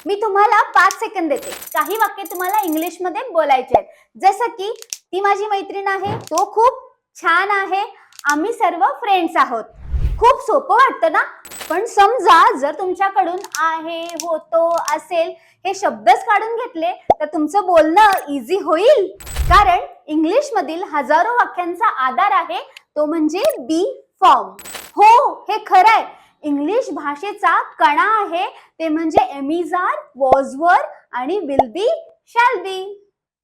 मी तुम्हाला 5 सेकंद देते. काही वाक्य तुम्हाला इंग्लिश मध्ये बोलायचे आहेत. जसं की ती माझी मैत्रीण आहे, तो खूप छान आहे, आम्ही सर्व फ्रेंड्स आहोत. खूप सोपं वाटतं ना? पण समजा जर तुमच्याकडून आहे, होतो, असेल हे शब्दच काढून घेतले तर तुमचं बोलणं इझी होईल. कारण इंग्लिश मधील हजारो वाक्यांचा आधार आहे तो म्हणजे बी फॉर्म. हो, हे खरं आहे. इंग्लिश भाषेचा कणा आहे ते म्हणजे एम आर, वॉज वर आणि विल बी, शॅल बी.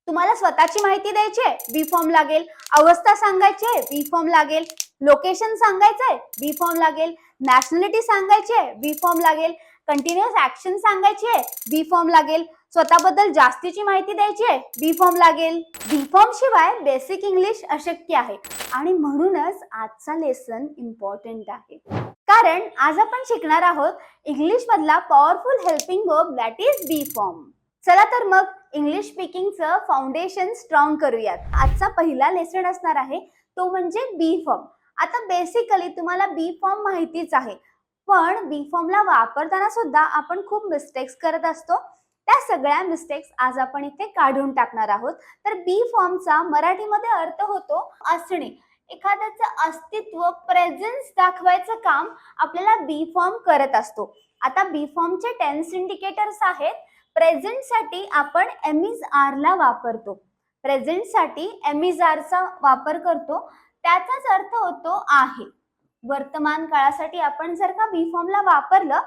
तुम्हाला स्वतःची माहिती द्यायची आहे, बी फॉर्म लागेल. अवस्था सांगायची आहे, बी फॉर्म लागेल. लोकेशन सांगायचंय, बी फॉर्म लागेल. नॅशनॅलिटी सांगायची आहे, बी फॉर्म लागेल. कंटिन्युअस ऍक्शन सांगायची आहे, बी फॉर्म लागेल. स्वतःबद्दल जास्तीची माहिती द्यायची आहे, बी फॉर्म लागेल. बी फॉर्म शिवाय बेसिक इंग्लिश अशक्य आहे आणि म्हणूनच आजचा लेसन इम्पॉर्टंट आहे. कारण आज आपण शिकणार आहोत इंग्लिश मधला powerful helping verb that is be form. चला तर मग इंग्लिश स्पीकिंगचं फाउंडेशन स्ट्रॉंग करूयात. आजचा पहिला लेसन असणार आहे तो म्हणजे बी फॉर्म. आता बेसिकली तुम्हाला बी फॉर्म माहितीच आहे, पण बी फॉर्मला वापरताना सुद्धा आपण खूप मिस्टेक्स करत असतो. त्या सगळ्या मिस्टेक्स आज आपण इथे काढून टाकणार आहोत. तर बी फॉर्मचा मराठीमध्ये अर्थ होतो असणे. एखाद्याचं अस्तित्व, प्रेझेन्स दाखवायचं काम आपल्याला बी फॉर्म करत असतो. आता बी फॉर्मचे टेन्स इंडिकेटर्स आहेत. प्रेझेंट साठी आपण एम इज आर ला वापरतो. प्रेझेंट साठी एम इज आर चा वापर करतो. त्याचाच अर्थ होतो आहे. वर्तमान काळासाठी आपण जर का बी फॉर्म ला वापरलं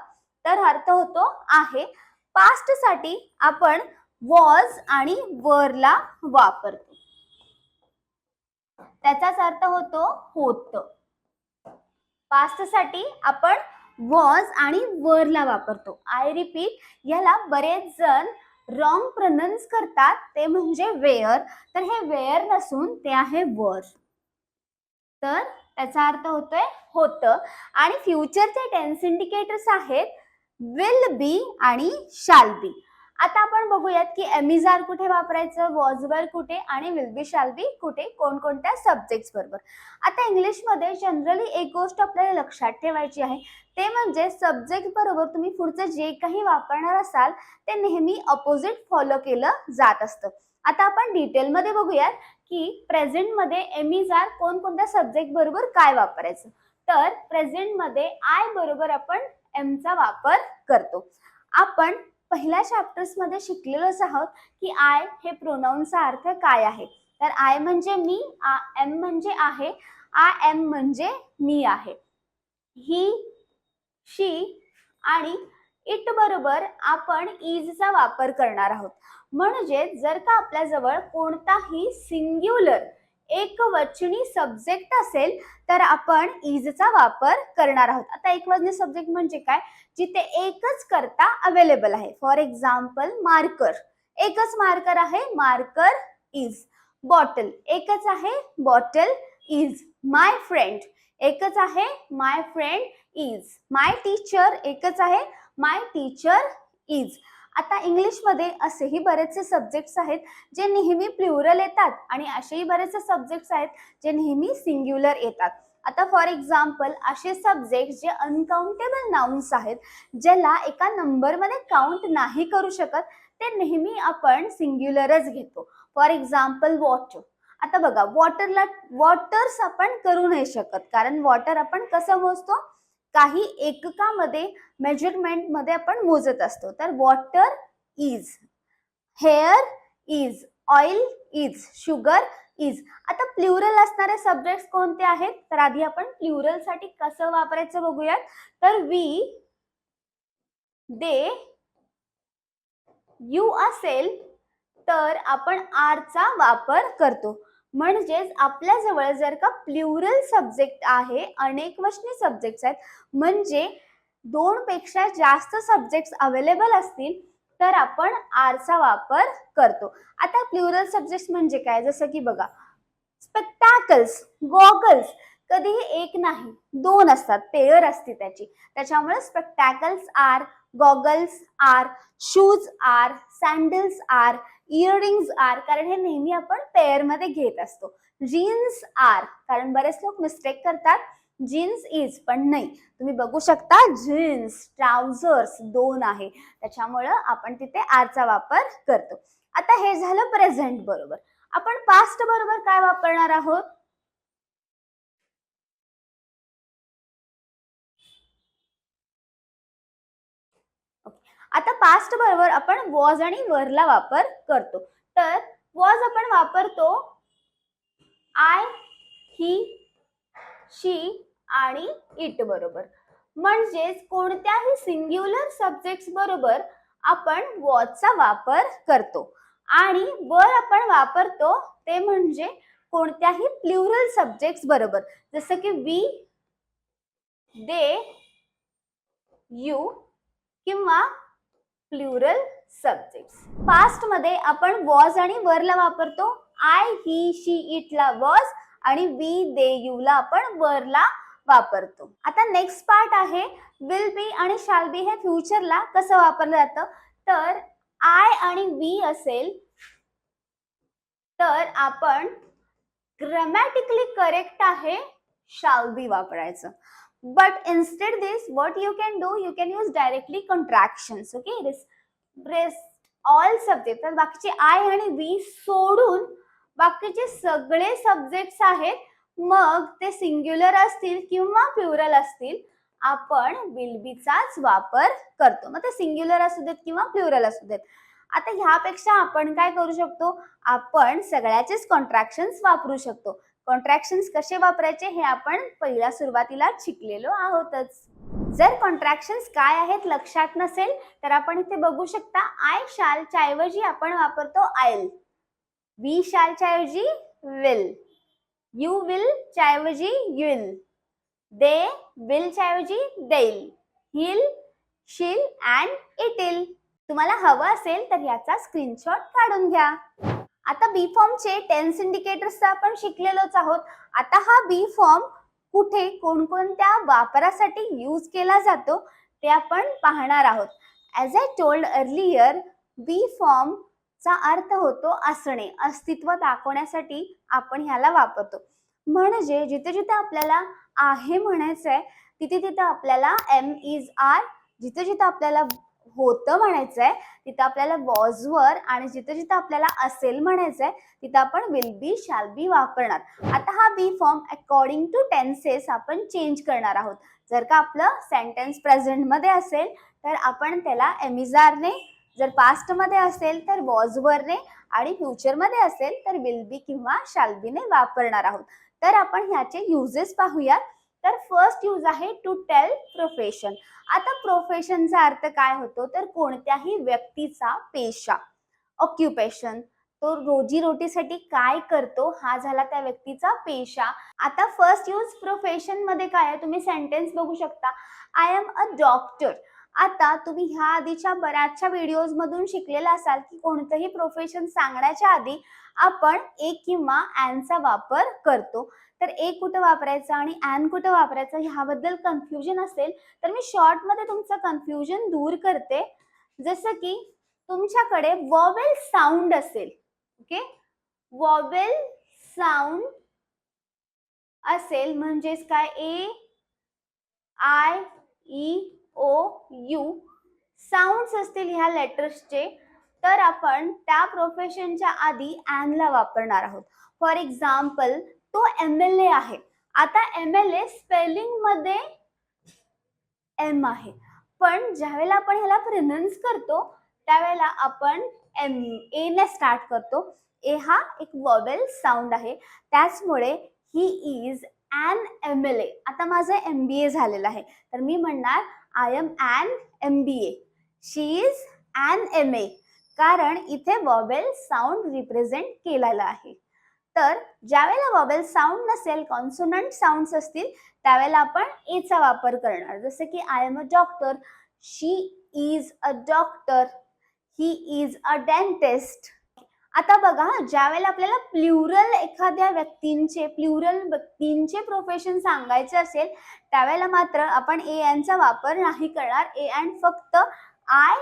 तर अर्थ होतो आहे. पास्ट साठी आपण वॉज आणि वर ला वापरतो. त्याचाच अर्थ होतो होत. पास्ट साठी आपण वॉज आणि वर ला वापरतो. आय रिपीट, याला बरेच जण रॉंग प्रोनाउन्स करतात, ते म्हणजे वेअर. तर हे वेअर नसून ते आहे वर. तर त्याचा अर्थ होतोय होतं. आणि फ्युचरचे टेन्स इंडिकेटर्स आहेत विल बी आणि शॅल बी. आता आपण बघूयात की एम इज आर कुठे वापरायचं, वॉज वर कुठे आणि विल बी, शॅल बी कुठे, कोणकोणत्या सब्जेक्ट्स बरोबर. आता इंग्लिशमध्ये जनरली एक गोष्ट आपल्याला लक्षात ठेवायची आहे, ते म्हणजे सब्जेक्ट बरोबर तुम्ही पुढचं जे काही वापरणार असाल ते नेहमी अपोजिट फॉलो केलं जात असतं. आता आपण डिटेलमध्ये बघूयात की प्रेझेंट मध्ये एम इज आर कोणकोणत्या सब्जेक्ट बरोबर काय वापरायचं. तर प्रेझेंट मध्ये आय बरोबर आपण एम चा वापर करतो. आपण पहिल्या चॅप्टर्स मध्ये शिकलेलोच आहोत की आय हे प्रोनाउनचा अर्थ काय आहे. तर आय म्हणजे मी, एम म्हणजे आहे, आय एम म्हणजे मी आहे. ही, शी आणि इट बरोबर आपण इजचा वापर करणार आहोत. म्हणजे जर का आपल्या जवळ कोणताही सिंग्युलर एकवचनी सब्जेक्ट असेल तर आपण इजचा वापर करणार आहोत. आता एकवचनी सब्जेक्ट म्हणजे काय, जिथे एकच कर्ता अवेलेबल आहे. फॉर एक्झाम्पल मार्कर, एकच मार्कर आहे, मार्कर इज. बॉटल एकच आहे, बॉटल इज. माय फ्रेंड एकच आहे, माय फ्रेंड इज. माय टीचर एकच आहे, माय टीचर इज. आता इंग्लिशमध्ये असेही बरेचसे सब्जेक्ट्स आहेत जे नेहमी प्लुरल येतात आणि असेही बरेचसे सब्जेक्ट्स आहेत जे नेहमी सिंग्युलर येतात. आता फॉर एक्झाम्पल असे सब्जेक्ट जे अनकाउंटेबल नाउन्स आहेत, ज्याला एका नंबरमध्ये काउंट नाही करू शकत, ते नेहमी आपण सिंग्युलरच घेतो. For example water. आता बघा, वॉटरला वॉटर्स आपण करू नाही शकत, कारण वॉटर आपण कसं मोजतो, काही एककामध्ये, मेजरमेंट मध्ये आपण मोजत असतो. तर water is, hair is, oil is, sugar is. आता प्लुरल असणारे सब्जेक्ट्स कोणते आहेत, तर आधी आपण प्लुरल साठी कसं वापरायचं बघूयात. तर वी, दे, यू असेल तर आपण आर चा वापर करतो. म्हणजेच आपल्या जवळ जर का प्लुरल सब्जेक्ट आहे, अनेक वचनी सब्जेक्ट्स आहेत, म्हणजे दोन पेक्षा जास्त सब्जेक्ट्स अवेलेबल असतील तर आपण आर चा वापर करतो. आता प्लुरल सब्जेक्ट्स म्हणजे काय, जसं की बघा, स्पेक्टॅकल्स, गॉगल्स कधीही एक नाही, दोन असतात, पेअर असते त्याची. त्याच्यामुळे spectacles are, goggles are, shoes are, sandals are, earrings are, कारण हे नेहमी आपण पेअर मध्ये घेत असतो. जीन्स आर, कारण बरेच लोक मिस्टेक करतात, जीन्स इज, पण नाही, तुम्ही बघू शकता जीन्स, ट्राउझर्स दोन आहे, त्याच्यामुळं आपण तिथे आरचा वापर करतो. आता हे झालं प्रेझेंट बरोबर. आपण पास्ट बरोबर काय वापरणार आहोत? आता पास्ट बरोबर आपण वॉज आणि वरला वापर करतो. तर वॉज आपण वापरतो आय, ही, शी आणि इट बरोबर. म्हणजेच कोणत्याही सिंग्युलर सब्जेक्ट्स बरोबर आपण वॉजचा वापर करतो. आणि वर आपण वापरतो ते म्हणजे कोणत्याही प्लुरल सब्जेक्ट्स बरोबर, जसं की वी, दे, यू किंवा प्लुरल सब्जेक्ट्स. पास्ट मध्ये आपण वॉज आणि वरला वापरतो. आय, ही, शी, इट ला वॉज आणि वी, दे, यू ला आपण वरला वापरतो. आता नेक्स्ट पार्ट आहे विल बी आणि शाल बी हे फ्युचरला कसं वापरलं जातं. तर आय आणि वी असेल तर आपण ग्रामॅटिकली करेक्ट आहे शाल बी वापरायचं. But instead this, what you can do, you can use directly contractions. Okay, rest all subjects. तर बाकीचे आय आणि वी सोडून बाकीचे सगळे सब्जेक्ट्स आहेत, मग ते सिंग्युलर असतील किंवा प्लुरल असतील, आपण विल बी चाच वापर करतो. मग ते सिंग्युलर असू देत किंवा प्लुरल असू देत. आता ह्यापेक्षा आपण काय करू शकतो, आपण सगळ्याचेच कॉन्ट्रॅक्शन्स वापरू शकतो. कॉन्ट्रॅक्शन्स कसे वापरायचे हे आपण पहिल्या सुरुवातीला शिकलेलो आहोतच. जर कॉन्ट्रॅक्शन्स काय आहेत लक्षात नसेल तर आपण इथे बघू शकता. आय शालच्या ऐवजी आपण वापरतो आयल, वी शालच्या ऐवजी विल, यू विल च्या ऐवजी युल, दे विल च्या ऐवजी देईल, हिल, शील अँड इटिल. तुम्हाला हवं असेल तर याचा स्क्रीनशॉट काढून घ्या. आता बी फॉर्मचे टेन्स इंडिकेटर्स आपण शिकलेलोच आहोत. आता हा बी फॉर्म कुठे कोणकोणत्या वापरासाठी यूज केला जातो ते आपण पाहणार आहोत. ॲज आय टोल्ड अर्लियर, बी फॉर्मचा अर्थ होतो असणे, अस्तित्व दाखवण्यासाठी आपण ह्याला वापरतो. म्हणजे जिथे जिथे आपल्याला आहे म्हणायचंय तिथे तिथे आपल्याला एम इज आर, जिथे जिथे आपल्याला होतं म्हणायचंय तिथं आपल्याला वॉजवर, आणि जिथे जिथे आपल्याला असेल म्हणायचंय तिथं आपण विल बी शाल बी वापरणार. आता हा बी फॉर्म अकॉर्डिंग टू टेन्सेस आपण चेंज करणार आहोत. जर का आपलं सेंटेन्स प्रेझेंट मध्ये असेल तर आपण त्याला एमिजारने, जर पास्ट मध्ये असेल तर वॉजवरने, आणि फ्युचर मध्ये असेल तर विल बी किंवा शाल बीने वापरणार आहोत. तर आपण ह्याचे युजेस पाहूयात. तर फर्स्ट यूज आहे टू टेल प्रोफेशन. आता प्रोफेशनचा अर्थ काय होतो, तर कोणत्याही व्यक्तीचा पेशा, ऑक्युपेशन, तो रोजीरोटीसाठी काय करतो हा झाला त्या व्यक्तीचा पेशा. आता फर्स्ट यूज प्रोफेशन मध्ये काय आहे, तुम्ही सेंटेन्स बघू शकता. I am a doctor. आता तुम्ही ह्या आधीच्या बऱ्याचशा व्हिडिओज मधून शिकलेला असाल की कोणतंही प्रोफेशन सांगण्याच्या आधी आपण ए किंवा ॲनचा वापर करतो. तर ए कुठं वापरायचा आणि ॲन कुठं वापरायचं ह्याबद्दल कन्फ्युजन असेल तर मी शॉर्ट मध्ये तुमचं कन्फ्युजन दूर करते. जसं की तुमच्याकडे वॉवेल साऊंड असेल, ओके, वॉवेल साऊंड असेल म्हणजेच काय, A, I, E, O, U sounds असतील ह्या लेटर्सचे, तर आपण त्या प्रोफेशनच्या आधी ॲनला वापरणार आहोत. फॉर एक्झाम्पल, तो MLA आहे. आता MLA स्पेलिंग मध्ये एम आहे, पण ज्यावेळेला आपण ह्याला प्रोनाउन्स करतो त्यावेळेला आपण ए ने स्टार्ट करतो. ए हा एक वॉवेल साऊंड आहे, त्याचमुळे ही इज ॲन MLA. आता माझं MBA झालेलं आहे तर मी म्हणणार I am an MBA, she is an MA, कारण इथे वॉवेल साऊंड रिप्रेझेंट केलेला आहे. तर ज्यावेळेला वॉवेल साऊंड नसेल, कॉन्सोनंट साऊंड्स असतील त्यावेळेला आपण एचा वापर करणार. जसं की I am a doctor, she is a doctor, he is a dentist. आता बघा, ज्यावेळेला आपल्याला प्लुरल एखाद्या व्यक्तींचे, प्लुरल व्यक्तींचे प्रोफेशन सांगायचे असेल त्यावेळेला मात्र आपण ए ॲनचा वापर नाही करणार. ए ॲन फक्त आय,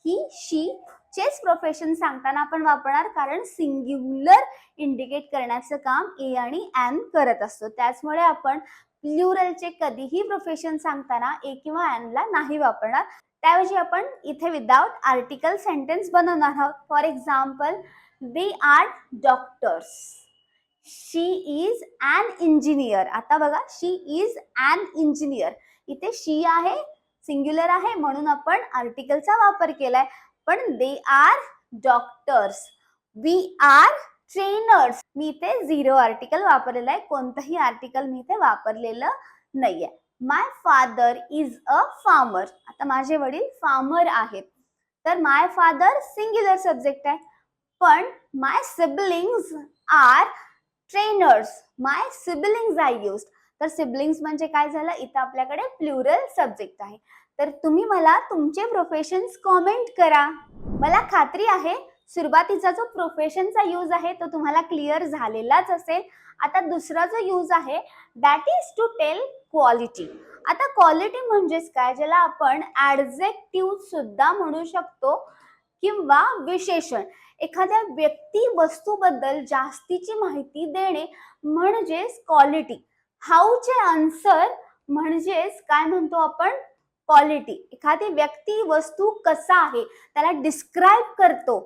ही, शी चेच प्रोफेशन सांगताना आपण वापरणार, कारण सिंग्युलर इंडिकेट करण्याचं काम ए आणि ॲन करत असतो. त्याचमुळे आपण प्लुरलचे कधीही प्रोफेशन सांगताना ए किंवा ला नाही वापरणार. त्याऐवजी आपण इथे विदाउट आर्टिकल सेंटेन्स बनवणार आहोत. For example, they are doctors. She is an engineer. आता बघा, शी इज ॲन इंजिनियर. इथे शी आहे, सिंग्युलर आहे, म्हणून आपण आर्टिकलचा वापर केलाय. पण they are doctors. We are trainers. मी इथे 0 आर्टिकल वापरलेलं आहे, कोणतंही आर्टिकल मी इथे वापरलेलं नाहीये. माय फादर इज अ फार्मर. आता माझे वडील फार्मर आहेत, तर माय फादर सिंग्युलर सब्जेक्ट आहे. पण my siblings are trainers. My siblings I used. तर सिबलिंग्स म्हणजे काय झालं, इथं आपल्याकडे प्लुरल सब्जेक्ट आहे. तर तुम्ही मला तुमचे प्रोफेशन्स कॉमेंट करा. मला खात्री आहे सुरुवातीचा जो प्रोफेशनचा यूज आहे तो तुम्हाला क्लिअर झालेलाच असेल. आता दुसरा जो यूज आहे that is to tell quality. आता क्वालिटी म्हणजेच काय, ज्याला आपण ॲडजेक्टिव्ह सुद्धा म्हणू शकतो किंवा विशेषण. एखाद्या व्यक्ती वस्तूबद्दल जास्तीची माहिती देणे म्हणजेच क्वालिटी. हाऊचे आन्सर म्हणजेच काय म्हणतो आपण, क्वालिटी. एखादी व्यक्ती वस्तू कसा आहे त्याला डिस्क्राईब करतो,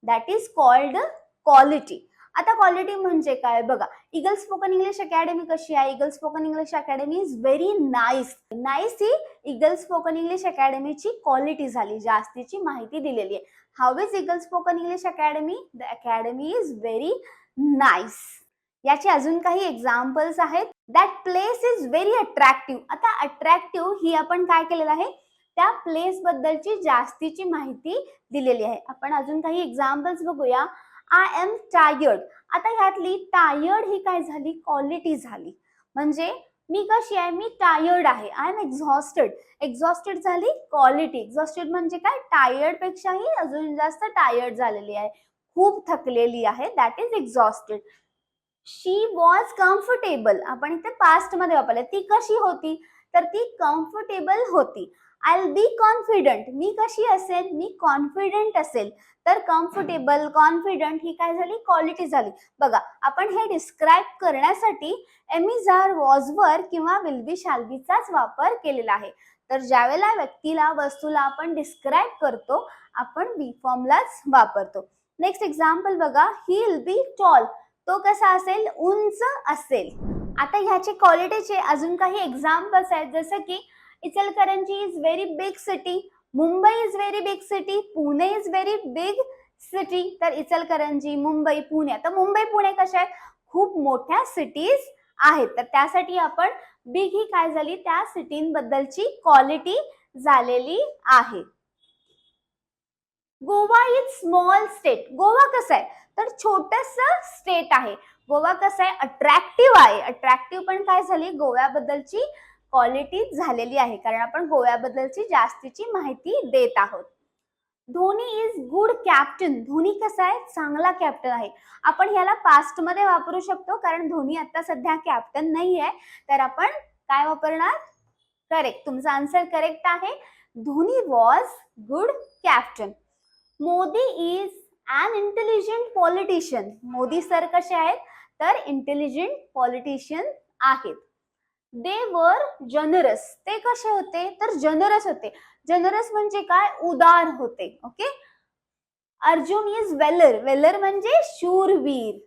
दॅट इज कॉल्ड क्वालिटी. आता क्वालिटी म्हणजे काय बघा, ईगल स्पोकन इंग्लिश अकॅडमी कशी आहे, Eagle spoken English academy is very nice. Nice ही ईगल स्पोकन इंग्लिश अकॅडमीची क्वालिटी झाली, जास्तीची माहिती दिलेली आहे. How is Eagle spoken English academy? The academy is very nice. याचे अजून काही एक्झाम्पल्स आहेत. That place is very attractive. आता अट्रॅक्टिव्ह ही आपण काय केलेलं आहे, त्या प्लेस बद्दलची जास्तीची माहिती दिलेली आहे. आपण अजून काही एक्झाम्पल्स बघूया. I am tired. आता ह्यातली टायर्ड ही काय झाली, क्वालिटी झाली. म्हणजे मी कशी आहे, मी टायर्ड आहे. I am exhausted. एक्झॉस्टेड झाली क्वालिटी. एक्झॉस्टेड म्हणजे काय, टायर्ड पेक्षाही अजून जास्त टायर्ड झालेली आहे, खूप थकलेली आहे, that is exhausted. She was comfortable. आपण इथे पास्ट मध्ये वापरले. ती कशी होती, तर ती कम्फर्टेबल होती. I will be confident. मी कशी असेल, मी कॉन्फिडंट असेल. तर कम्फर्टेबल, कॉन्फिडंट ही काय झाली, क्वालिटी झाली. बघा, आपण हे डिस्क्राईब करण्यासाठी M is R, was were किंवा विल बी, शाल बीचाच वापर केलेला आहे. तर ज्यावेळेला व्यक्तीला, वस्तूला आपण डिस्क्राईब करतो आपण बी फॉर्मलाच वापरतो. नेक्स्ट एक्झाम्पल बघा, ही विल बी टॉल. तो कसा असेल, उंच असेल. आता ह्याचे क्वालिटीचे अजून काही एक्झाम्पल्स आहेत, जसं की Ichalkaranji is very big city. Mumbai is very big city. Pune is very big city. तर इचलकरंजी, मुंबई, पुणे. आता मुंबई, पुणे कशा आहेत, खूप मोठ्या सिटीज आहेत. तर त्यासाठी आपण बिग ही काय झाली, त्या सिटींबद्दलची क्वालिटी झालेली आहे. Goa is small state. Goa कसं आहे, तर छोटस स्टेट आहे. गोवा कसं आहे, अट्रॅक्टिव्ह आहे. अट्रॅक्टिव्ह पण काय झाली, गोव्याबद्दलची क्वालिटी झालेली आहे, कारण आपण गोव्याबद्दलची जास्तीची माहिती देत आहोत. Dhoni is good captain. Dhoni कसा आहे, चांगला कॅप्टन आहे. आपण ह्याला पास्ट मध्ये वापरू शकतो, कारण धोनी आता सध्या कॅप्टन नाही आहे. तर आपण काय वापरणार, करेक्ट. तुमचा आन्सर करेक्ट आहे. Dhoni was good captain. Modi is an intelligent politician. Modi sir कसे आहेत, तर इंटेलिजंट पॉलिटिशियन आहेत. दे वर जनरस. ते कसे होते, तर जनरस होते. जनरस म्हणजे काय, उदार होते. Okay. Arjun is valour. Valour म्हणजे शूरवीर.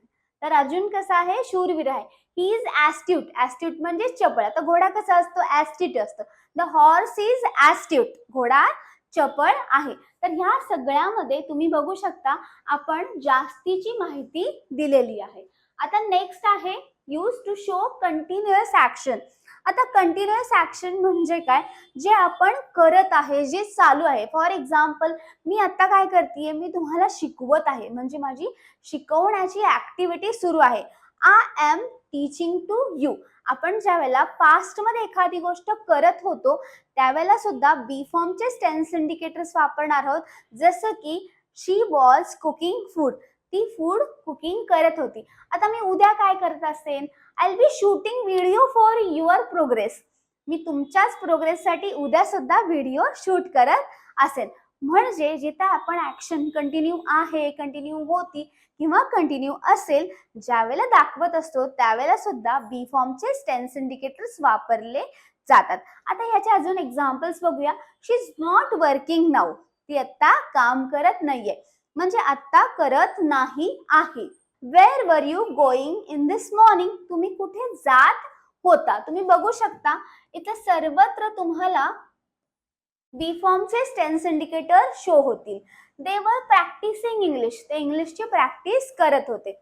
तर अर्जुन कसा आहे, शूरवीर आहे. He is ॲस्ट्यूट. ॲस्ट्यूट म्हणजे चपळ. आता घोडा कसा असतो, ॲस्ट्यूट असतो. The horse is astute. घोडा चपळ आहे. तर ह्या सगळ्यामध्ये तुम्ही बघू शकता आपण जास्तीची माहिती दिलेली आहे. आता नेक्स्ट आहे use to show continuous action. आता कंटिन्युअस ऍक्शन म्हणजे काय, जे आपण करत आहे, जे चालू आहे. फॉर एक्झाम्पल, मी आता काय करतेय, मी तुम्हाला शिकवत आहे, म्हणजे माझी शिकवण्याची ऍक्टिव्हिटी सुरू आहे. I am teaching to you. आपण ज्या वेळेला पास्ट मध्ये एखादी गोष्ट करत होतो त्यावेळेला सुद्धा बी फॉर्मचे टेन्स इंडिकेटर्स वापरणार आहोत. जसं की शी वॉज कुकिंग फूड. ती फूड कुकिंग करत होती. आता मी उद्या काय करत असेल, I will be shooting video for your progress. मी तुमच्याच प्रोग्रेससाठी उद्या सुद्धा व्हिडिओ शूट करत असेल. म्हणजे जिथे आपण ऍक्शन कंटिन्यू आहे, कंटिन्यू होती किंवा कंटिन्यू असेल ज्यावेळेला दाखवत असतो त्यावेळेला सुद्धा बी फॉर्मचे टेन्स इंडिकेटर्स वापरले जातात. आता ह्याचे अजून एक्झाम्पल्स बघूया. शी इज नॉट वर्किंग नाऊ. ती आता काम करत नाहीये, म्हणजे आता करत नाही आहे. Where were you going in this morning. तुम्ही कुठे जात होता. तुम्ही बघू शकता इथे सर्वत्र तुम्हाला बी फॉर्मचे टेन्स इंडिकेटर शो होतील. दे वर प्रॅक्टिसिंग इंग्लिश. ते इंग्लिशची प्रॅक्टिस करत होते.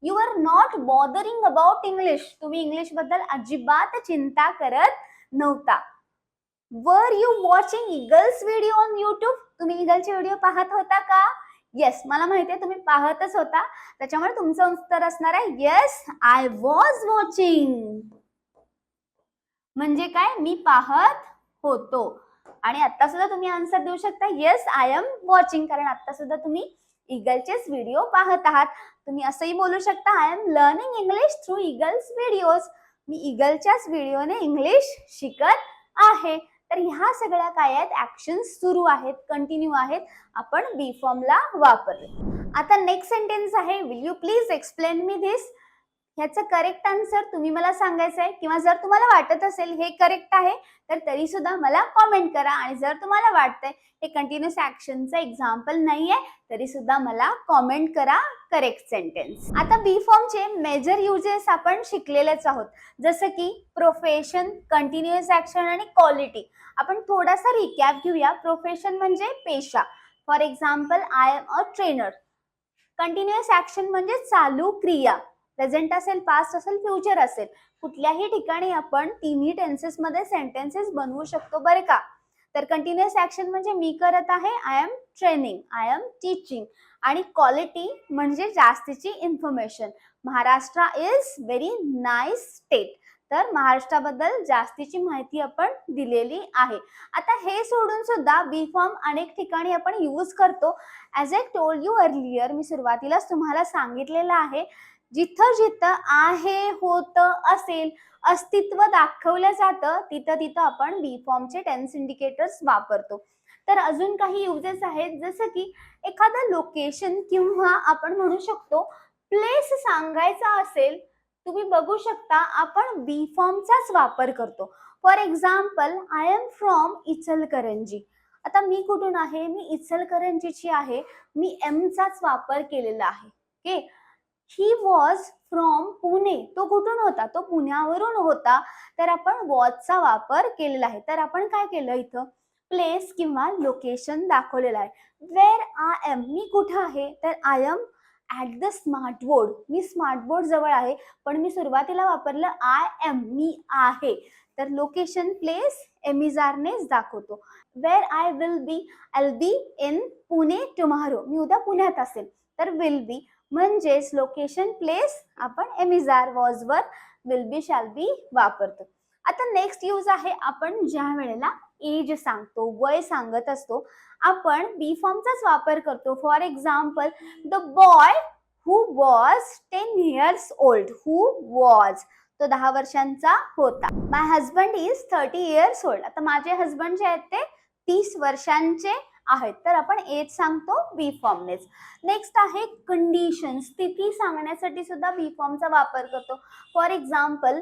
You are not bothering about English. तुम्ही इंग्लिश बद्दल अजिबात चिंता करत नव्हता. Were you watching eagles video on YouTube. तुम्ही ईगलचे व्हिडिओ पाहत होता का? येस, मला माहिती आहे तुम्ही पाहतच होता, त्याच्यामुळे तुमचं उत्तर असणार आहे येस आय वॉज वॉचिंग. म्हणजे काय? मी पाहत होतो. आणि आता सुद्धा तुम्ही आन्सर देऊ शकता येस आय एम वॉचिंग, कारण आता सुद्धा तुम्ही ईगलचेच व्हिडिओ पाहत आहात. तुम्ही असंही बोलू शकता I am learning English through Eagle's videos. मी ईगलच्याच व्हिडिओने इंग्लिश शिकत आहे. तर ह्या सगळ्या काय आहेत? ऍक्शन्स सुरू आहेत, कंटिन्यू आहेत, आपण बी फॉर्मला वापरले. आता नेक्स्ट सेंटेन्स आहे will you please explain me this. ह्याचं करेक्ट आन्सर तुम्ही मला सांगायचं आहे, किंवा जर तुम्हाला वाटत असेल हे करेक्ट आहे तर तरी सुद्धा मला कॉमेंट करा. आणि जर तुम्हाला वाटतंय हे कंटिन्युअस ऍक्शनचं एक्झाम्पल नाहीये तरी सुद्धा मला कॉमेंट करा करेक्ट सेंटेन्स. आता बी फॉर्मचे मेजर युजेस आपण शिकलेलेच आहोत, जसं की प्रोफेशन, कंटिन्युअस ऍक्शन आणि क्वालिटी. आपण थोडासा रिकॅप घेऊया. प्रोफेशन म्हणजे पेशा. For example I am a trainer. Continuous action म्हणजे चालू क्रिया. प्रेझेंट असेल, पास्ट असेल, फ्युचर असेल, कुठल्याही ठिकाणी आपण तिन्ही टेन्सेस मध्ये सेंटेन्सेस बनवू शकतो बरं का. तर कंटिन्युअस ऍक्शन म्हणजे मी करत आहे, I am training, I am teaching. आणि क्वालिटी म्हणजे जास्तीची information. Maharashtra is very nice state. तर महाराष्ट्राबद्दल जास्तीची माहिती आपण दिलेली आहे. आता हे सोडून सुद्धा बी फॉर्म अनेक ठिकाणी आपण यूज करतो. As I told you earlier, मी सुरुवातीलाच तुम्हाला सांगितलेलं आहे, जिथं जिथं आहे, होतं, असेल, अस्तित्व दाखवलं जातं तिथं तिथं आपण बी फॉर्मचे टेन्स इंडिकेटर्स वापरतो. तर अजून काही युजेस आहेत, जसं की एखादं लोकेशन किंवा आपण म्हणू शकतो प्लेस सांगायचा असेल, तुम्ही बघू शकता आपण बी फॉर्मचाच वापर करतो. For example I am from Ichalkaranji. आता मी कुठून आहे? मी इचलकरंजीची आहे. मी एमचाच वापर केलेला आहे. Okay. He was from Pune. तो कुठून होता? तो पुण्यावरून होता. तर आपण वॉजचा वापर केलेला आहे. तर आपण काय केलं इथं? प्लेस किंवा लोकेशन दाखवलेलं आहे. Wear I am. मी कुठं आहे? तर I am at the smart board. मी स्मार्ट बोर्ड जवळ आहे, पण मी सुरुवातीला वापरलं आय एम, मी आहे. तर लोकेशन, प्लेस एमिजारनेच दाखवतो. Where I will be, I will be in Pune tomorrow. मी उद्या पुण्यात असेल, तर विल बी म्हणजेच लोकेशन, प्लेस आपण एमिजार, वॉजवर विल बी, शॅल बी वापरतो. आता नेक्स्ट यूज आहे, आपण ज्या वेळेला एज सांगतो, वय सांगत असतो, आपण बी फॉर्मचाच वापर करतो. For example the boy who was 10 years old. Who was, तो 10 वर्षांचा होता. माय हजबंड इज 30 years ओल्ड. आता माझे हजबंड जे आहेत ते 30 वर्षांचे आहेत. तर आपण एज सांगतो बी फॉर्मनेच. नेक्स्ट आहे कंडिशन. स्थिती सांगण्यासाठी सुद्धा बी फॉर्मचा वापर करतो. For example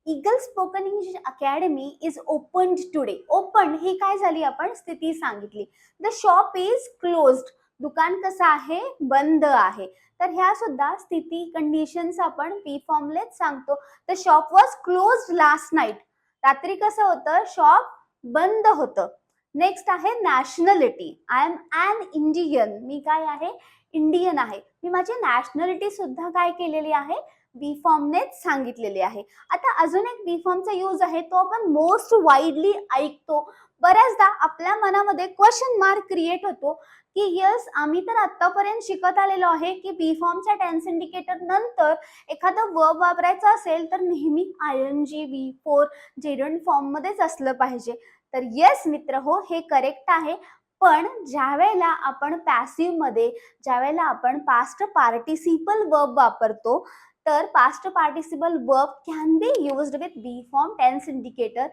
Eagle spoken English academy is opened today. Open ही काय झाली? आपण स्थिती सांगितली. The shop is closed. दुकान कसं आहे? बंद आहे. तर ह्या सुद्धा स्थिती, कंडिशन्स आपण बी फॉर्मलेच सांगतो. The shop was closed last night. रात्री कसं होतं? शॉप बंद होतं. नेक्स्ट आहे nationality. I am an Indian. मी काय आहे? इंडियन आहे. मी माझी नॅशनलिटी सुद्धा काय केलेली आहे? बी फॉर्मनेच सांगितलेली आहे. आता अजून एक बी फॉर्मचा यूज आहे, तो आपण मोस्ट वाईडली ऐकतो. बऱ्याचदा आपल्या मनामध्ये क्वेश्चन मार्क क्रिएट होतो की यस, आम्ही तर आतापर्यंत शिकत आलेलो आहे की बी फॉर्मच्या टेन्स इंडिकेटर नंतर एखादं वर्ब वापरायचं असेल तर नेहमी आयएनजी, व्ही फोर, जेरंड फॉर्म मध्येच असलं पाहिजे. तर येस मित्र हो, हे करेक्ट आहे. पण ज्या वेळेला आपण पॅसिव्ह मध्ये, ज्या वेळेला आपण पास्ट पार्टिसिपल वर्ब वापरतो, तर past participle verb can be used with be form tense indicator.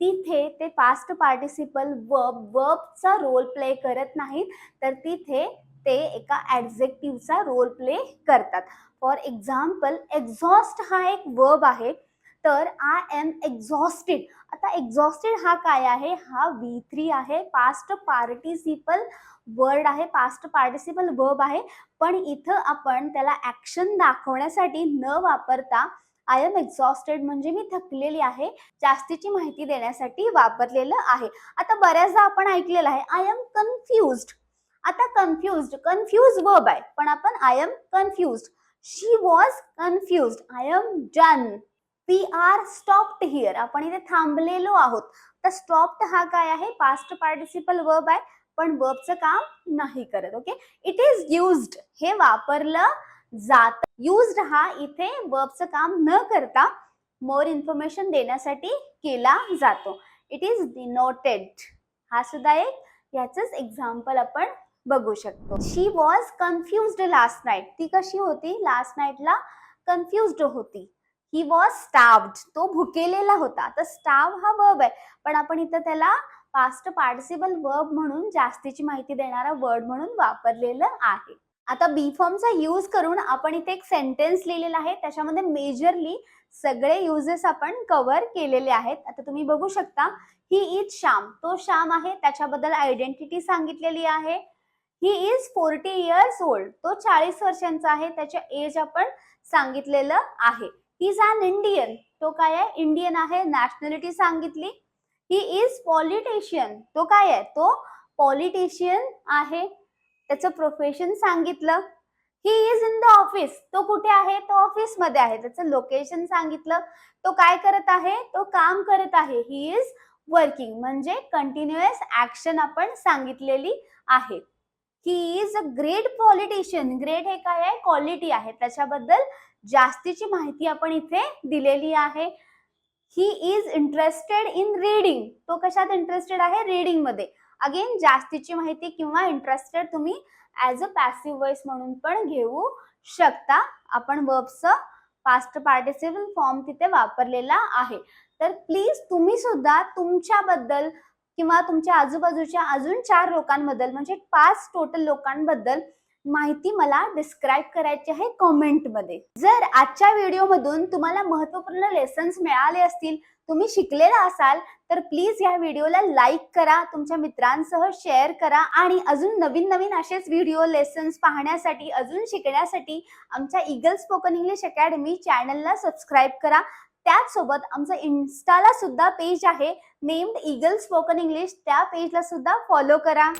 तिथे ते पास्ट पार्टिसिपल वर्बचा रोल प्ले करत नाहीत, तर तिथे ते एका ॲडजेक्टिव्हचा रोल प्ले करतात. फॉर एक्झाम्पल, एक्झॉस्ट हा एक वर्ब आहे. तर आय एम एक्झॉस्टेड. आता एक्झॉस्टेड हा काय आहे? हा V3 आहे, पास्ट पार्टिसिपल वर्ड आहे, पास्ट पार्टिसिपल वर्ब आहे. पण इथं आपण त्याला ॲक्शन दाखवण्यासाठी न वापरता आय एम एक्झॉस्टेड म्हणजे मी थकलेली आहे, जास्तीची माहिती देण्यासाठी वापरलेलं आहे. आता बऱ्याचदा आपण ऐकलेलं आहे आय एम कन्फ्युज्ड. आता कन्फ्यूज वर्ब आहे, पण आपण I am confused. She was confused. I am done. We are stopped here. आपण इथे थांबलेलो आहोत. तर स्टॉप्ड हा काय आहे? पास्ट पार्टिसिपल वर्ब आहे, पण वर्बचं काम नाही करत. Okay, it is used. हे वापरलं जात. युज्ड हा इथे वर्बचं काम न करता मोर इन्फॉर्मेशन देण्यासाठी केला जातो. It is denoted. हा सुद्धा एक याचंच एक्झाम्पल आपण बघू शकतो. शी वॉज कन्फ्युज्ड लास्ट नाईट. ती कशी होती? लास्ट नाईटला कन्फ्युज्ड होती. He was starved. तो भुकेलेला होता. तर स्टार्व हा वर्ब आहे, पण आपण इथं त्याला पास्ट पार्टिसिपल वर्ब म्हणून जास्तीची माहिती देणारा वर्ड म्हणून वापरलेलं आहे. आता बी फॉर्मचा यूज करून आपण इथे एक सेंटेन्स लिहिलेला आहे. त्याच्यामध्ये मेजरली सगळे युजेस आपण कव्हर केलेले आहेत. आता तुम्ही बघू शकता, ही इज श्याम. तो श्याम आहे, त्याच्याबद्दल आयडेंटिटी सांगितलेली आहे. He is 40 years old. तो 40 वर्षांचा आहे, त्याचे एज आपण सांगितलेलं आहे. He is an Indian. तो काय आहे? इंडियन आहे, नॅशनॅलिटी सांगितली. He is politician. तो काय आहे? तो पॉलिटिशियन आहे, त्याचं प्रोफेशन सांगितलं. He is in the office. तो कुठे आहे? तो ऑफिस मध्ये आहे, त्याचं लोकेशन सांगितलं. तो काय करत आहे? तो काम करत आहे. ही इज वर्किंग म्हणजे कंटिन्युअस ऍक्शन आपण सांगितलेली आहे. He is a great politician. Great हे काय आहे? क्वालिटी आहे, त्याच्याबद्दल जास्तीची माहिती आपण इथे दिलेली आहे. He is interested in reading. तो कशात इंटरेस्टेड आहे? रीडिंग मध्ये. अगेन जास्तीची माहिती किंवा इंटरेस्टेड तुम्ही ऍज अ पॅसिव्ह वॉइस म्हणून पण घेऊ शकता. आपण वर्बचं पास्ट पार्टिसिपल फॉर्म तिथे वापरलेला आहे. तर प्लीज तुम्ही सुद्धा तुमच्याबद्दल किंवा तुमच्या आजूबाजूच्या अजून 4 लोकांबद्दल म्हणजे 5 टोटल लोकांबद्दल माहिती मला डिस्क्राईब करायची आहे कमेंटमध्ये. जर आजच्या व्हिडिओमधून तुम्हाला महत्त्वपूर्ण लेसन्स मिळाले असतील, तुम्ही शिकलेला असाल, तर प्लीज या व्हिडिओला लाईक करा, तुमच्या मित्रांसह शेअर करा आणि अजून नवीन नवीन असेच व्हिडिओ लेसन्स पाहण्यासाठी, अजून शिकण्यासाठी आमच्या ईगल स्पोकन इंग्लिश अकॅडमी चॅनलला सबस्क्राईब करा. त्याचसोबत आमचं इन्स्टाला सुद्धा पेज आहे नेम्ड ईगल स्पोकन इंग्लिश. त्या पेजला सुद्धा फॉलो करा.